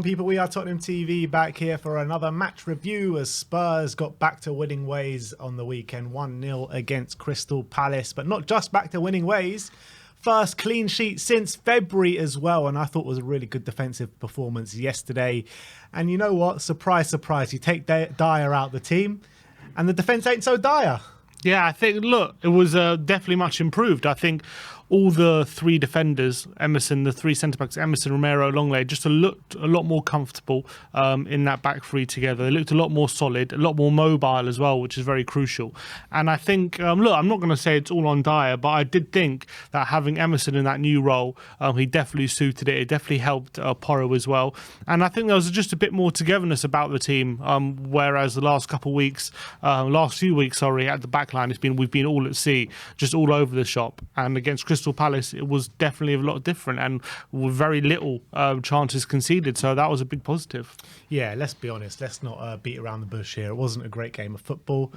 People, we are Tottenham TV back here for another match review as Spurs got back to winning ways on the weekend, 1-0 against Crystal Palace. But not just back to winning ways, first clean sheet since February as well. And I thought it was a really good defensive performance yesterday. And you know what? Surprise, surprise. You take Dyer out the team and the defence ain't so dire. Yeah, I think, look, it was definitely much improved. I think all the three defenders, Emerson, the three centre-backs, Emerson, Romero, Longley, just looked a lot more comfortable in that back three together. They looked a lot more solid, a lot more mobile as well, which is very crucial. And I think, look, I'm not going to say it's all on Dyer, but I did think that having Emerson in that new role, he definitely suited it. It definitely helped Porro as well. And I think there was just a bit more togetherness about the team, whereas the last few weeks, at the back line, we've been all at sea, just all over the shop. And against Crystal Palace, it was definitely a lot different and with very little chances conceded. So that was a big positive. Yeah, let's be honest. Let's not beat around the bush here. It wasn't a great game of football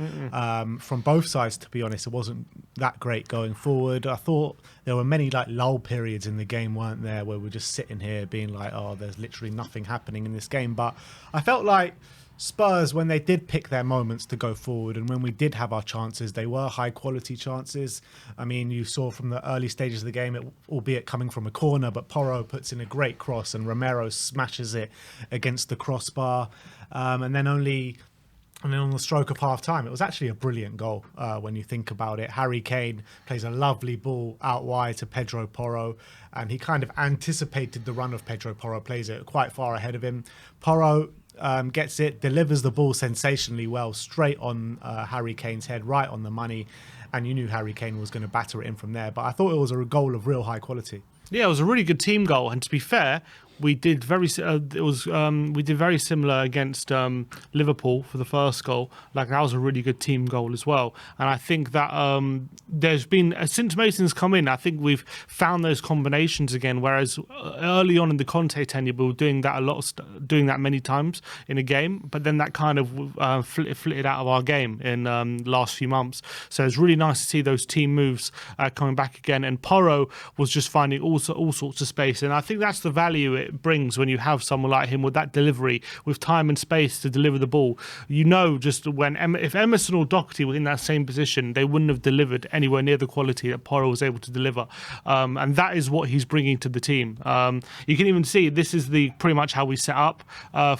from both sides. To be honest, it wasn't that great going forward. I thought there were many lull periods in the game, weren't there, where we're just sitting here being like, oh, there's literally nothing happening in this game. But I felt like Spurs, when they did pick their moments to go forward and when we did have our chances, they were high quality chances. I mean, you saw from the early stages of the game, albeit coming from a corner, but Porro puts in a great cross and Romero smashes it against the crossbar. And then on the stroke of half time, it was actually a brilliant goal when you think about it. Harry Kane plays a lovely ball out wide to Pedro Porro, and he kind of anticipated the run of Pedro Porro, plays it quite far ahead of him. Porro gets it, delivers the ball sensationally well, straight on Harry Kane's head, right on the money. And you knew Harry Kane was going to batter it in from there. But I thought it was a goal of real high quality. Yeah, it was a really good team goal. And to be fair, we did very similar against Liverpool for the first goal. Like, that was a really good team goal as well. And I think that there's been, since Mason's come in, I think we've found those combinations again. Whereas early on in the Conte tenure, we were doing that doing that many times in a game. But then that kind of flitted out of our game in last few months. So it's really nice to see those team moves coming back again. And Porro was just finding all sorts of space. And I think that's the value it brings when you have someone like him with that delivery, with time and space to deliver the ball. You know, just when if Emerson or Doherty were in that same position, they wouldn't have delivered anywhere near the quality that Porro was able to deliver, and that is what he's bringing to the team. You can even see this is pretty much how we set up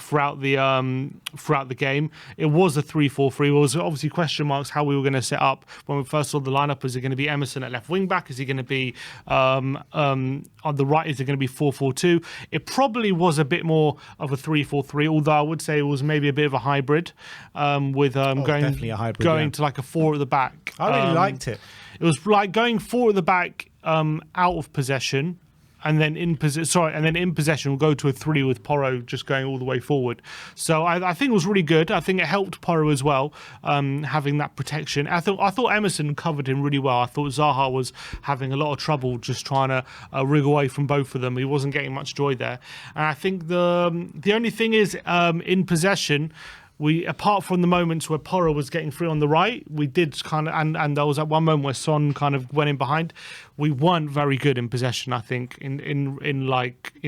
throughout the game. It was a 3-4-3. There was obviously question marks how we were going to set up when we first saw the lineup. Is it going to be Emerson at left wing back? Is he going to be on the right? Is it going to be 4-4-2? It probably was a bit more of a 3-4-3, although I would say it was maybe a bit of a hybrid, with going to like a 4 at the back. I really liked it. It was like going 4 at the back out of possession, and then in possession we'll go to a 3 with Porro just going all the way forward. So I think it was really good. I think it helped Porro as well, having that protection. I thought Emerson covered him really well. I thought Zaha was having a lot of trouble just trying to rig away from both of them. He wasn't getting much joy there. And I think the only thing is, in possession, we, apart from the moments where Porro was getting free on the right, we did kind of, and there was at one moment where Son kind of went in behind. We weren't very good in possession, I think, in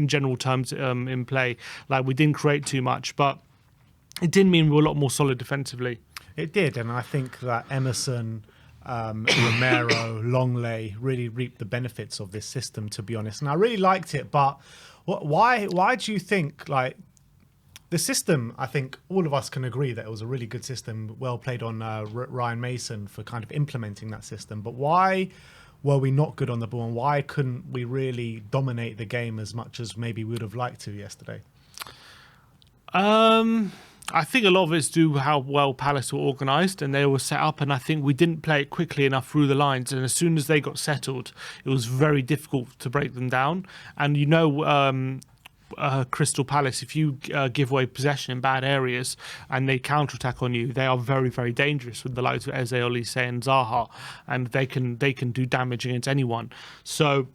general terms, in play. Like, we didn't create too much, but it did mean we were a lot more solid defensively. It did, and I think that Emerson, Romero, Longley really reaped the benefits of this system, to be honest. And I really liked it, but why do you think, like, the system, I think all of us can agree that it was a really good system, well played on Ryan Mason for kind of implementing that system. But why were we not good on the ball, and why couldn't we really dominate the game as much as maybe we would have liked to yesterday? I think a lot of it's due to how well Palace were organised and they were set up, and I think we didn't play it quickly enough through the lines, and as soon as they got settled, it was very difficult to break them down. And you know, Crystal Palace, if you give away possession in bad areas and they counter-attack on you, they are very, very dangerous with the likes of Eze, Olise and Zaha, and they can do damage against anyone. So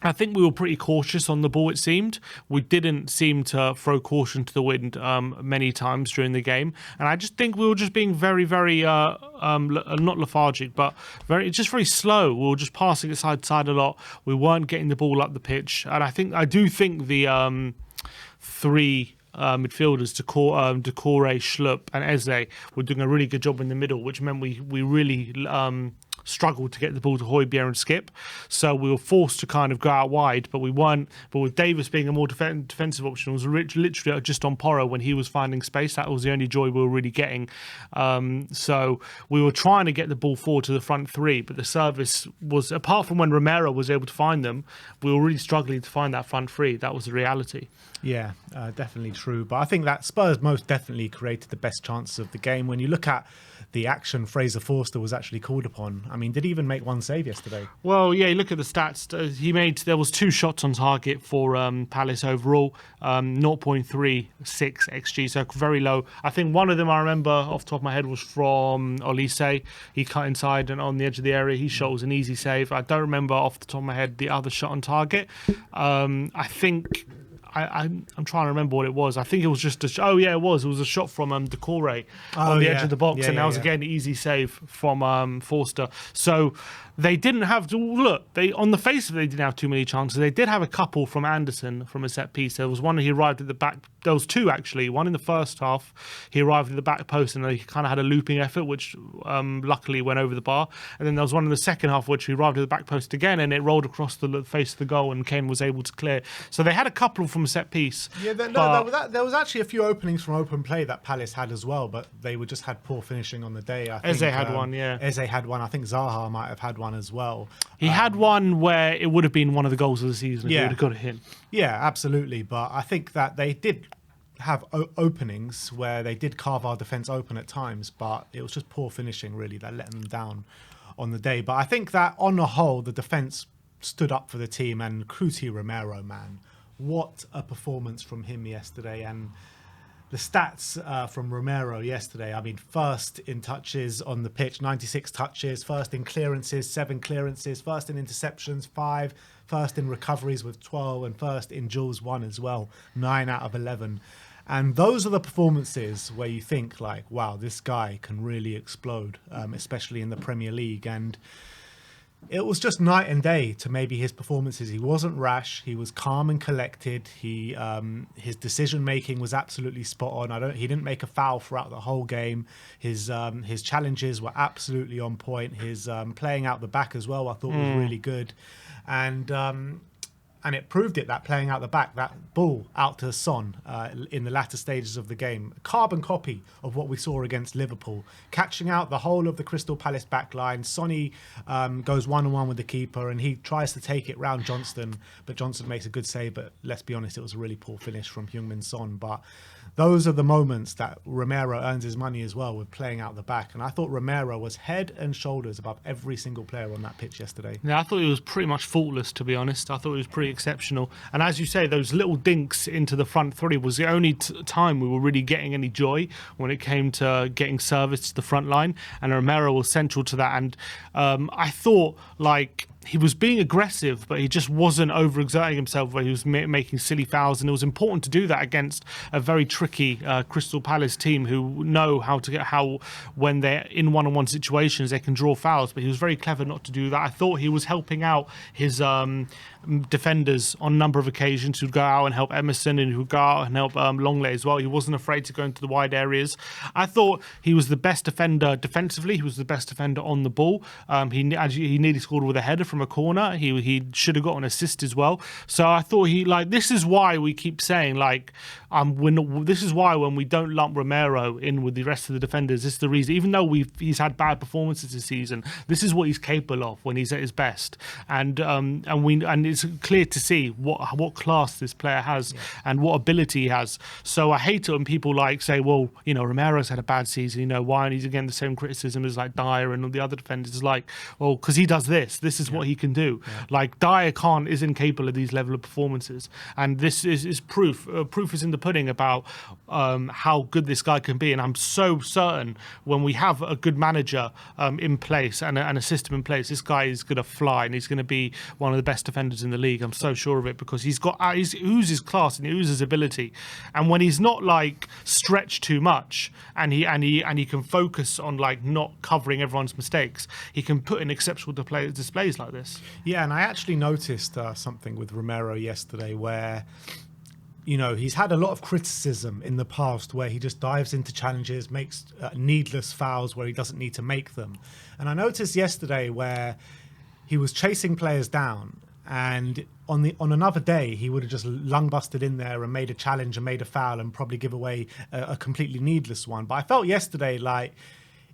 I think we were pretty cautious on the ball, it seemed. We didn't seem to throw caution to the wind many times during the game. And I just think we were just being very, very, not lethargic, but very slow. We were just passing it side to side a lot. We weren't getting the ball up the pitch. And I do think the three midfielders, Decore, Schlupp, and Eze, were doing a really good job in the middle, which meant we really struggled to get the ball to Højbjerg and Skip. So we were forced to kind of go out wide, but we weren't. But with Davis being a more defensive option, it was literally just on Porro when he was finding space. That was the only joy we were really getting. So we were trying to get the ball forward to the front three, but the service was, apart from when Romero was able to find them, we were really struggling to find that front three. That was the reality. Yeah, definitely true. But I think that Spurs most definitely created the best chances of the game. When you look at the action Fraser Forster was actually called upon, I mean, did he even make one save yesterday? Well, yeah, you look at the stats. There was 2 shots on target for Palace overall, 0.36 XG, so very low. I think one of them I remember off the top of my head was from Olise. He cut inside and on the edge of the area. His shot was an easy save. I don't remember off the top of my head the other shot on target. I think... I'm trying to remember what it was. I think it was just it was a shot from Decore on the edge of the box, and that was again an easy save from Forster. So they didn't have to look. They on the face of it, they didn't have too many chances. They did have a couple from Anderson from a set piece. There was one he arrived at the back. There was 2 actually. One in the first half, he arrived at the back post and he kind of had a looping effort, which luckily went over the bar. And then there was one in the second half which he arrived at the back post again, and it rolled across the face of the goal, and Kane was able to clear. So they had a couple from a set piece. Yeah, there was actually a few openings from open play that Palace had as well, but they just had poor finishing on the day. I think Eze had one, yeah. Eze had one. I think Zaha might have had one as well. He had one where it would have been one of the goals of the season if he would have got it in. Yeah, absolutely. But I think that they did have openings where they did carve our defence open at times, but it was just poor finishing really that let them down on the day. But I think that on the whole, the defence stood up for the team, and Cuti Romero, man, what a performance from him yesterday. And the stats from Romero yesterday, I mean, first in touches on the pitch, 96 touches, first in clearances, 7 clearances, first in interceptions, 5, first in recoveries with 12, and first in duels 1 as well, 9 out of 11. And those are the performances where you think like, wow, this guy can really explode, especially in the Premier League. And it was just night and day to maybe his performances. He wasn't rash. He was calm and collected. His decision making was absolutely spot on. He didn't make a foul throughout the whole game. His challenges were absolutely on point. His playing out the back as well, I thought was really good. And it proved it, that playing out the back, that ball out to Son in the latter stages of the game, a carbon copy of what we saw against Liverpool, catching out the whole of the Crystal Palace back line. Sonny goes one-on-one with the keeper, and he tries to take it round Johnston, but Johnston makes a good save. But let's be honest, it was a really poor finish from Heung-min Son. But those are the moments that Romero earns his money as well, with playing out the back. And I thought Romero was head and shoulders above every single player on that pitch yesterday. Yeah, I thought he was pretty much faultless, to be honest. I thought he was pretty exceptional. And as you say, those little dinks into the front three was the only time we were really getting any joy when it came to getting service to the front line. And Romero was central to that. And I thought, like, he was being aggressive, but he just wasn't overexerting himself where he was making silly fouls. And it was important to do that against a very tricky Crystal Palace team who know how when they're in one-on-one situations, they can draw fouls. But he was very clever not to do that. I thought he was helping out his defenders on a number of occasions, who'd go out and help Emerson, and who'd go out and help Longley as well. He wasn't afraid to go into the wide areas. I thought he was the best defender defensively. He was the best defender on the ball. He nearly scored with a header from a corner. He should have got an assist as well. So I thought this is why we keep saying this is why when we don't lump Romero in with the rest of the defenders, this is the reason. Even though he's had bad performances this season, this is what he's capable of when he's at his best. And it's clear to see what class this player has and what ability he has. So I hate it when people say, well, Romero's had a bad season. Why aren't he getting the same criticism as Dyer and all the other defenders? It's well, because he does this. This is what he can do. Yeah. Dyer isn't capable of these level of performances, and this is proof. Proof is in the pudding about how good this guy can be. And I'm so certain when we have a good manager in place and a system in place, this guy is going to fly, and he's going to be one of the best defenders in the league. I'm so sure of it, because he oozes class and he oozes ability. And when he's not stretched too much, and he can focus on not covering everyone's mistakes, he can put in exceptional displays like this. Yeah, and I actually noticed something with Romero yesterday where you know, he's had a lot of criticism in the past where he just dives into challenges, makes needless fouls where he doesn't need to make them. And I noticed yesterday where he was chasing players down, and on another day he would have just lung busted in there and made a challenge and made a foul and probably give away a completely needless one. But I felt yesterday like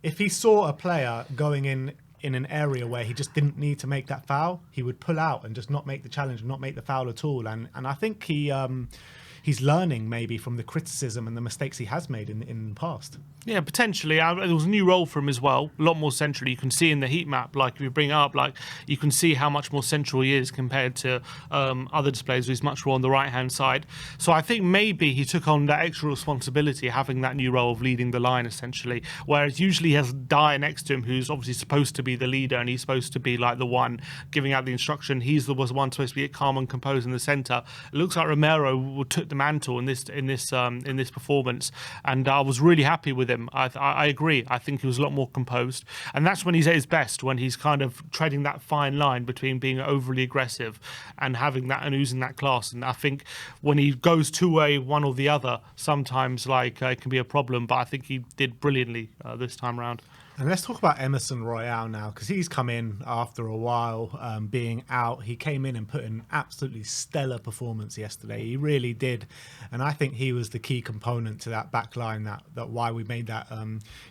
if he saw a player going in an area where he just didn't need to make that foul, he would pull out and just not make the challenge and not make the foul at all. And I think he's learning maybe from the criticism and the mistakes he has made in the past. Yeah, potentially. There was a new role for him as well, a lot more central. You can see in the heat map, like if you bring it up, like you can see how much more central he is compared to other displays where he's much more on the right-hand side. So I think maybe he took on that extra responsibility, having that new role of leading the line, essentially. Whereas usually he has Dyer next to him, who's obviously supposed to be the leader, and he's supposed to be like the one giving out the instruction. He's the one supposed to be calm and composed in the centre. It looks like Romero took the mantle in this performance, and I was really happy with him. I agree. I think he was a lot more composed, and that's when he's at his best, when he's kind of treading that fine line between being overly aggressive and having that and using that class. And I think when he goes one or the other, sometimes like it can be a problem. But I think he did brilliantly this time around. And let's talk about Emerson Royal now, because he's come in after a while being out. He came in and put in an absolutely stellar performance yesterday. He really did. And I think he was the key component to that back line, that why we made that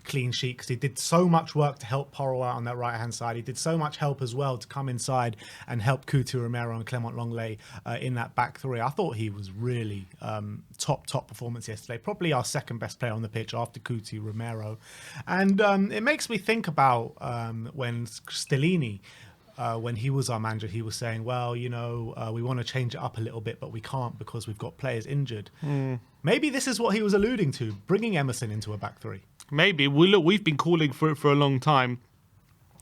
clean sheet, because he did so much work to help Porro out on that right-hand side. He did so much help as well to come inside and help Couto, Romero and Clement Longley in that back three. I thought he was really top performance yesterday. Probably our second best player on the pitch after Couto, Romero. And it makes me think about when Stellini, when he was our manager, he was saying, well, you know, we want to change it up a little bit, but we can't because we've got players injured. Maybe this is what he was alluding to, bringing Emerson into a back three. Maybe. We've been calling for it for a long time.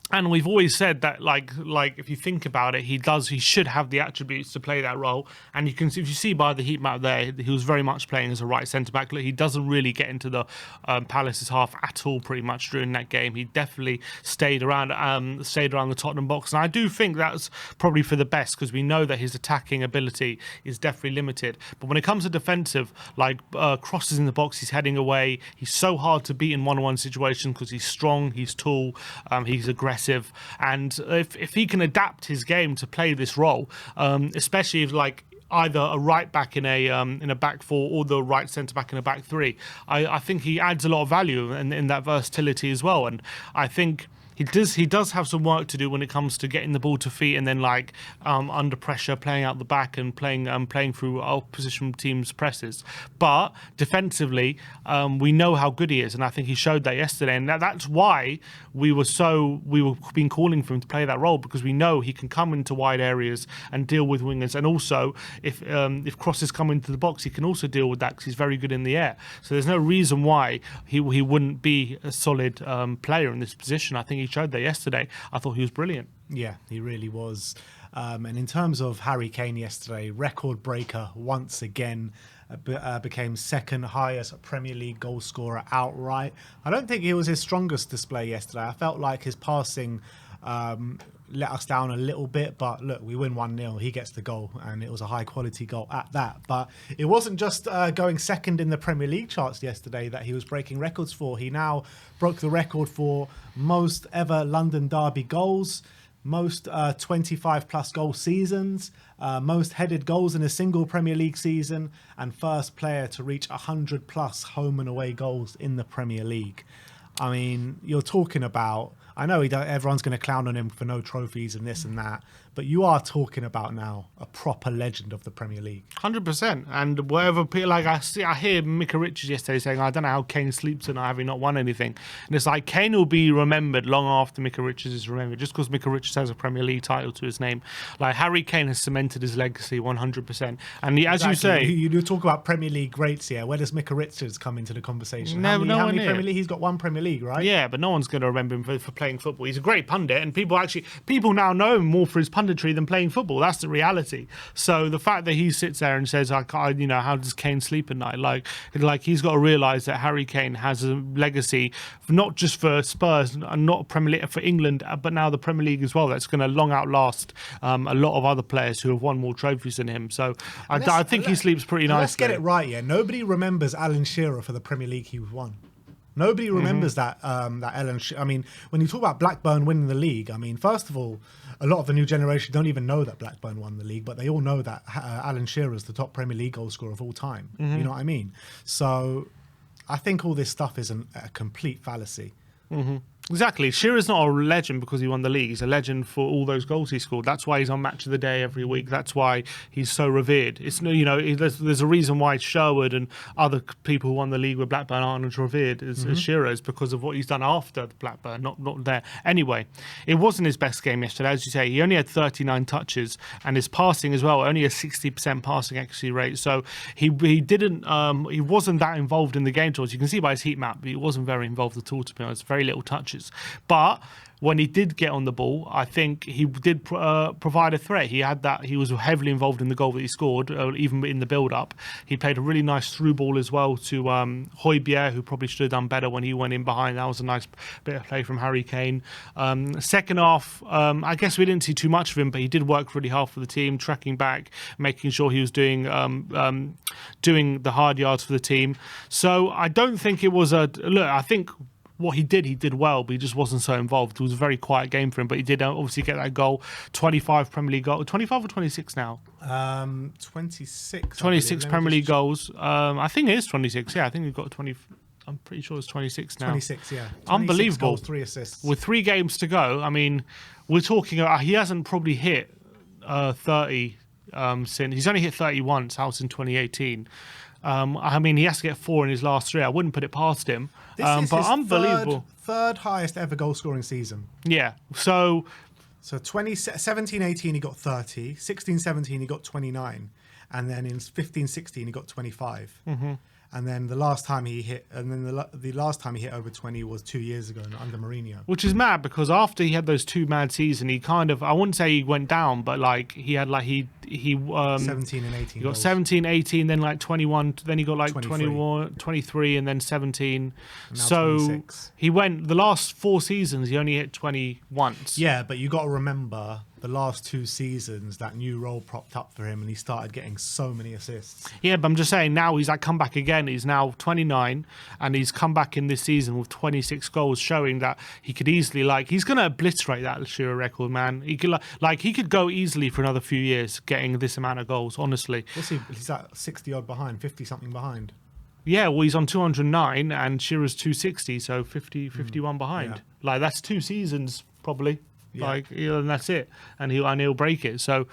And we've always said that, like if you think about it, he should have the attributes to play that role. And you can, if you see by the heat map there, he was very much playing as a right centre back. He doesn't really get into the Palace's half at all, pretty much during that game. He definitely stayed around the Tottenham box, and I do think that's probably for the best, because we know that his attacking ability is definitely limited. But when it comes to defensive, like crosses in the box, he's heading away. He's so hard to beat in one-on-one situations because he's strong, he's tall, he's aggressive. And if he can adapt his game to play this role, especially if like either a right back in a back four or the right centre back in a back three, I think he adds a lot of value in that versatility as well. And I think he does have some work to do when it comes to getting the ball to feet and then like under pressure, playing out the back and playing through opposition teams' presses. But defensively, we know how good he is, and I think he showed that yesterday. And that's why we were been calling for him to play that role, because we know he can come into wide areas and deal with wingers, and also if crosses come into the box, he can also deal with that because he's very good in the air. So there's no reason why he wouldn't be a solid player in this position. I think he showed that yesterday. I thought he was brilliant. Yeah, he really was. And in terms of Harry Kane yesterday, record breaker once again, became second highest Premier League goal scorer outright. I don't think it was his strongest display yesterday. I felt like his passing let us down a little bit, but look, we win 1-0, he gets the goal, and it was a high quality goal at that. But it wasn't just going second in the Premier League charts yesterday that he was breaking records for. He now broke the record for most ever London derby goals, most 25 plus goal seasons, most headed goals in a single Premier League season, and first player to reach 100 plus home and away goals in the Premier League. I mean, you're talking about, I know everyone's going to clown on him for no trophies and this and that, but you are talking about now a proper legend of the Premier League. 100%. And wherever people, like I hear Micah Richards yesterday saying, I don't know how Kane sleeps tonight having not won anything. And it's like Kane will be remembered long after Micah Richards is remembered, just because Micah Richards has a Premier League title to his name. Like Harry Kane has cemented his legacy 100%. And as you say, you talk about Premier League greats here. Where does Micah Richards come into the conversation? How many Premier League? He's got one Premier League, right? Yeah, but no one's going to remember him for playing football. He's a great pundit, and people now know him more for his punditry mandatory than playing football. That's the reality. So the fact that he sits there and says, how does Kane sleep at night? Like he's got to realise that Harry Kane has a legacy, not just for Spurs and not Premier League for England, but now the Premier League as well. That's going to long outlast a lot of other players who have won more trophies than him. So I think he sleeps pretty nicely. Let's get it right, yeah. Nobody remembers Alan Shearer for the Premier League he won. Nobody remembers that Alan. I mean, when you talk about Blackburn winning the league, I mean, first of all, a lot of the new generation don't even know that Blackburn won the league, but they all know that Alan Shearer is the top Premier League goal scorer of all time. You know what I mean? So I think all this stuff is a complete fallacy. Exactly. Shearer's not a legend because he won the league. He's a legend for all those goals he scored. That's why he's on Match of the Day every week. That's why he's so revered. It's there's a reason why Sherwood and other people who won the league with Blackburn aren't as revered as Shearer is because of what he's done after Blackburn, not there. Anyway, it wasn't his best game yesterday, as you say. He only had 39 touches, and his passing as well, only a 60% passing accuracy rate. So he wasn't that involved in the game at all. As you can see by his heat map, he wasn't very involved at all, to be honest. Very little touches. But when he did get on the ball, I think he did provide a threat. He had that. He was heavily involved in the goal that he scored, even in the build-up. He played a really nice through ball as well to Højbjerg, who probably should have done better when he went in behind. That was a nice bit of play from Harry Kane. Second half, I guess we didn't see too much of him, but he did work really hard for the team, tracking back, making sure he was doing the hard yards for the team. So I don't think it was I think what he did well, but he just wasn't so involved. It was a very quiet game for him, but he did obviously get that goal. 25 Premier League goals. 25 or 26 now? 26. 26 Premier League goals. I think it is 26. Yeah, I think we've got 20. I'm pretty sure it's 26 now. 26, yeah. 26 Unbelievable. goals, 3 assists. With 3 games to go, I mean, we're talking, he hasn't probably hit 30 since. He's only hit 30 once, house in 2018. I mean, he has to get 4 in his last 3. I wouldn't put it past him. This is but his unbelievable. Third highest ever goal scoring season. Yeah. So 17-18 he got 30, 16-17 he got 29, and then in 15-16 he got 25. And then the last time he hit, the last time he hit over 20 was 2 years ago under Mourinho. Which is mad because after he had those 2 mad seasons, he kind of, I wouldn't say he went down, but like he had like he 17 and 18. He got 17, 18, then like 21, then he got like 23. 21, 23, and then 17. And now so 26. he went the last 4 seasons. He only hit 20 once. Yeah, but you got to remember the last 2 seasons that new role propped up for him, and he started getting so many assists. Yeah, but I'm just saying now he's like come back again. He's now 29, and he's come back in this season with 26 goals, showing that he could easily he's going to obliterate that Shearer record, man. He could he could go easily for another few years getting this amount of goals. Honestly, he's at 60 odd behind, 50 something behind. Yeah, well, he's on 209 and Shearer's 260, so 51 behind. Yeah. That's 2 seasons probably. Yeah. And that's it, and he'll break it. So,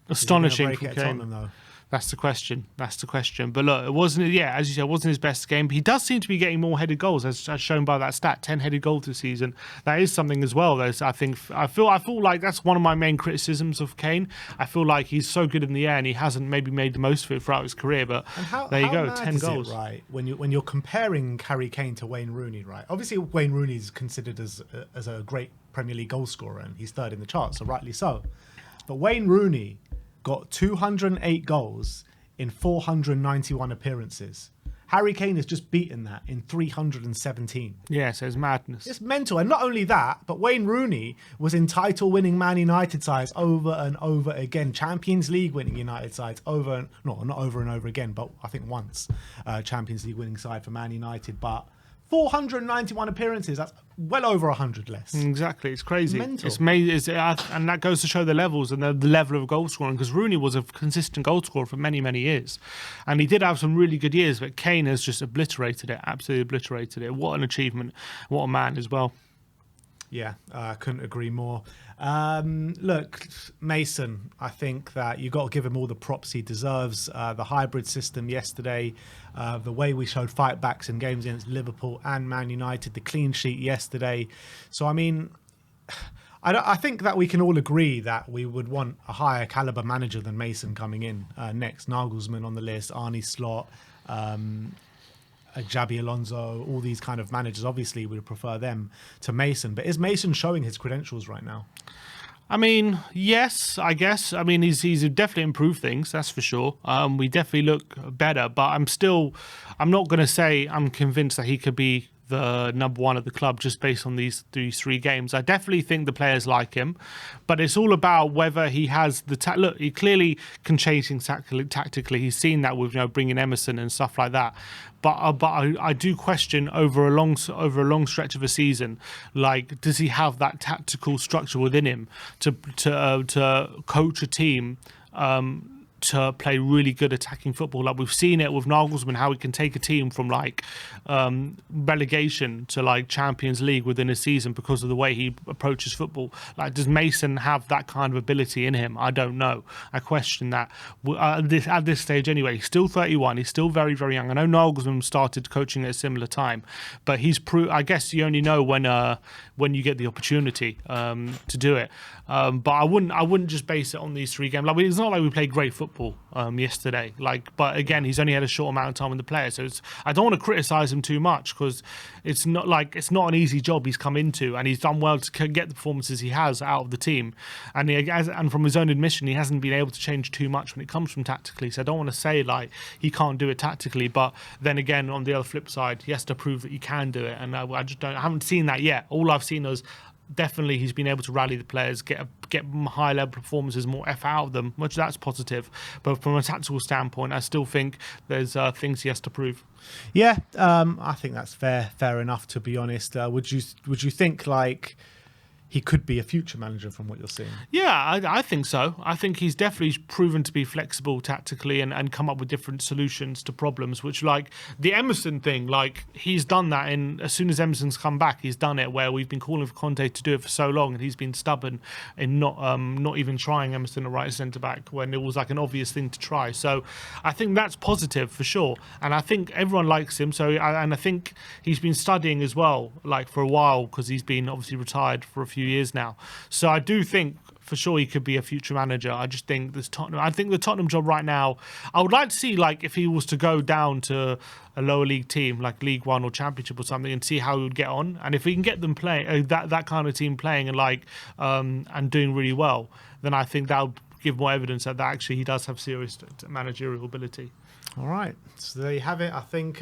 astonishing from Kane. That's the question. But look, it wasn't. Yeah, as you said, it wasn't his best game. But he does seem to be getting more headed goals, as shown by that stat: 10 headed goals this season. That is something as well. I feel like that's one of my main criticisms of Kane. I feel like he's so good in the air, and he hasn't maybe made the most of it throughout his career. But there you go, 10 goals. Right, when you're comparing Harry Kane to Wayne Rooney, right? Obviously, Wayne Rooney is considered as a great Premier League goal scorer, and he's third in the charts, so rightly so. But Wayne Rooney got 208 goals in 491 appearances. Harry Kane has just beaten that in 317. Yeah, so it's madness. It's mental. And not only that, but Wayne Rooney was in title-winning Man United sides over and over again. Champions League winning United sides not over and over again, but I think once. Champions League winning side for Man United, but 491 appearances, that's well over 100 less. Exactly, it's crazy. Mental. It's and that goes to show the levels and the level of goal scoring, because Rooney was a consistent goal scorer for many, many years. And he did have some really good years, but Kane has just obliterated it, absolutely obliterated it. What an achievement. What a man as well. Yeah, I couldn't agree more. Look, Mason, I think that you got to give him all the props he deserves. The hybrid system yesterday, the way we showed fight backs in games against Liverpool and Man United, the clean sheet yesterday. So, I mean, I think that we can all agree that we would want a higher caliber manager than Mason coming in next. Nagelsmann on the list, Arne Slot, Xabi Alonso, all these kind of managers. Obviously, we would prefer them to Mason. But is Mason showing his credentials right now? I mean, yes, I guess. I mean, he's definitely improved things, that's for sure. We definitely look better, but I'm not going to say I'm convinced that he could be the number one at the club just based on these three games. I definitely think the players like him, but it's all about whether he has the look. He clearly can change things tactically. He's seen that with bringing Emerson and stuff like that. But I do question over a long stretch of a season, like, does he have that tactical structure within him to coach a team to play really good attacking football? Like, we've seen it with Nagelsmann, how he can take a team from relegation to Champions League within a season because of the way he approaches football. Like, does Mason have that kind of ability in him? I don't know. I question that at this stage anyway. He's still 31. He's still very, very young. I know Nagelsmann started coaching at a similar time, but I guess you only know when you get the opportunity to do it. But I wouldn't just base it on these three games. Like, it's not like we played great football yesterday. But again, he's only had a short amount of time with the player, so I don't want to criticise him too much because it's not an easy job he's come into, and he's done well to get the performances he has out of the team. And from his own admission, he hasn't been able to change too much when it comes from tactically. So I don't want to say he can't do it tactically, but then again, on the other flip side, he has to prove that he can do it, and I haven't seen that yet. All I've seen is definitely he's been able to rally the players, get high level performances, more effort out of them, which that's positive. But from a tactical standpoint, I still think there's things he has to prove. Yeah, I think that's fair enough, to be honest. Would you think he could be a future manager from what you're seeing? Yeah, I think so. I think he's definitely proven to be flexible tactically and come up with different solutions to problems, which, the Emerson thing, he's done that as soon as Emerson's come back, he's done it, where we've been calling for Conte to do it for so long, and he's been stubborn in not even trying Emerson at right centre-back when it was an obvious thing to try. So I think that's positive for sure, and I think everyone likes him. And I think he's been studying as well, for a while, because he's been obviously retired for a few years now. So I do think for sure he could be a future manager. I just think the Tottenham job right now, I would like to see if he was to go down to a lower league team like League One or Championship or something, and see how he would get on. And if he can get them playing that kind of team playing and doing really well, then I think that would give more evidence that actually he does have serious managerial ability. All right, so there you have it. I think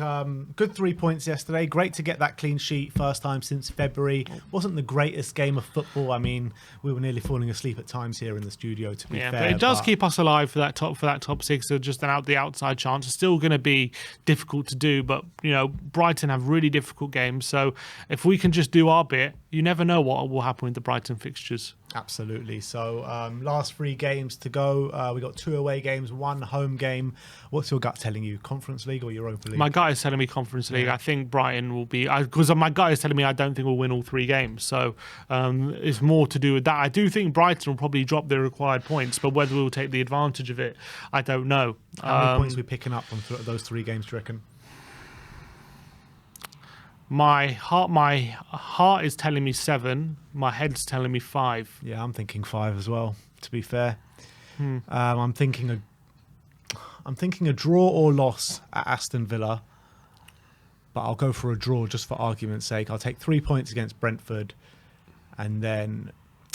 good 3 points yesterday. Great to get that clean sheet, first time since February. Wasn't the greatest game of football. I mean, we were nearly falling asleep at times here in the studio, to be fair. But it does keep us alive for that top six. So just the outside chance is still going to be difficult to do. But Brighton have really difficult games. So if we can just do our bit, you never know what will happen with the Brighton fixtures. Absolutely. So last 3 games to go. We got 2 away games, 1 home game. What's your gut telling you? Conference League or Europa League? My gut is telling me Conference League. Yeah. I think Brighton will be, because my gut is telling me I don't think we'll win all 3 games. So it's more to do with that. I do think Brighton will probably drop their required points, but whether we'll take the advantage of it, I don't know. How many points are we picking up from those 3 games, do you reckon? My heart is telling me 7. My head's telling me 5. Yeah, I'm thinking 5 as well, to be fair. I'm thinking a draw or loss at Aston Villa, but I'll go for a draw just for argument's sake. I'll take 3 points against Brentford, and then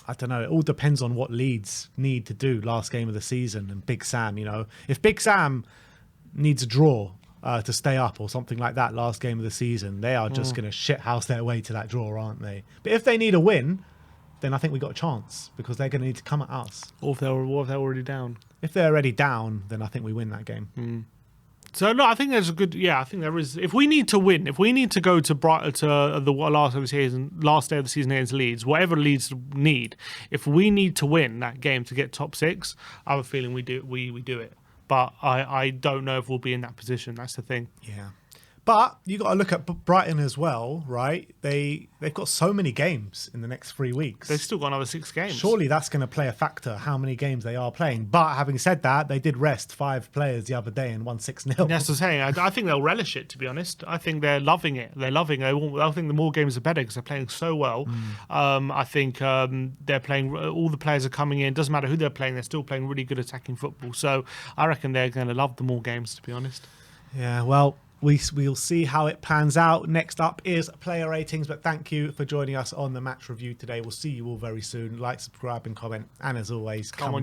I don't know. It all depends on what Leeds need to do last game of the season, and Big Sam. If Big Sam needs a draw to stay up or something like that last game of the season, they are just going to shithouse their way to that draw, aren't they? But if they need a win, then I think we got a chance, because they're going to need to come at us. Or if they're already down. If they're already down, then I think we win that game. So no, I think there's a good. Yeah, I think there is. If we need to win, if we need to go to the last day of the season against Leeds, whatever Leeds need, if we need to win that game to get top 6, I have a feeling we do it. But I don't know if we'll be in that position. That's the thing. Yeah. But you got to look at Brighton as well, right? They've got so many games in the next 3 weeks. They've still got another 6 games. Surely that's going to play a factor, how many games they are playing. But having said that, they did rest 5 players the other day and won 6-0. That's what I'm saying. I think they'll relish it, to be honest. I think they're loving it. I think the more games are better because they're playing so well. I think they're playing. All the players are coming in. Doesn't matter who they're playing. They're still playing really good attacking football. So I reckon they're going to love the more games, to be honest. Yeah, well, we'll see how it pans out. Next up is player ratings, but thank you for joining us on the match review today. We'll see you all very soon. Like, subscribe and comment, and as always, come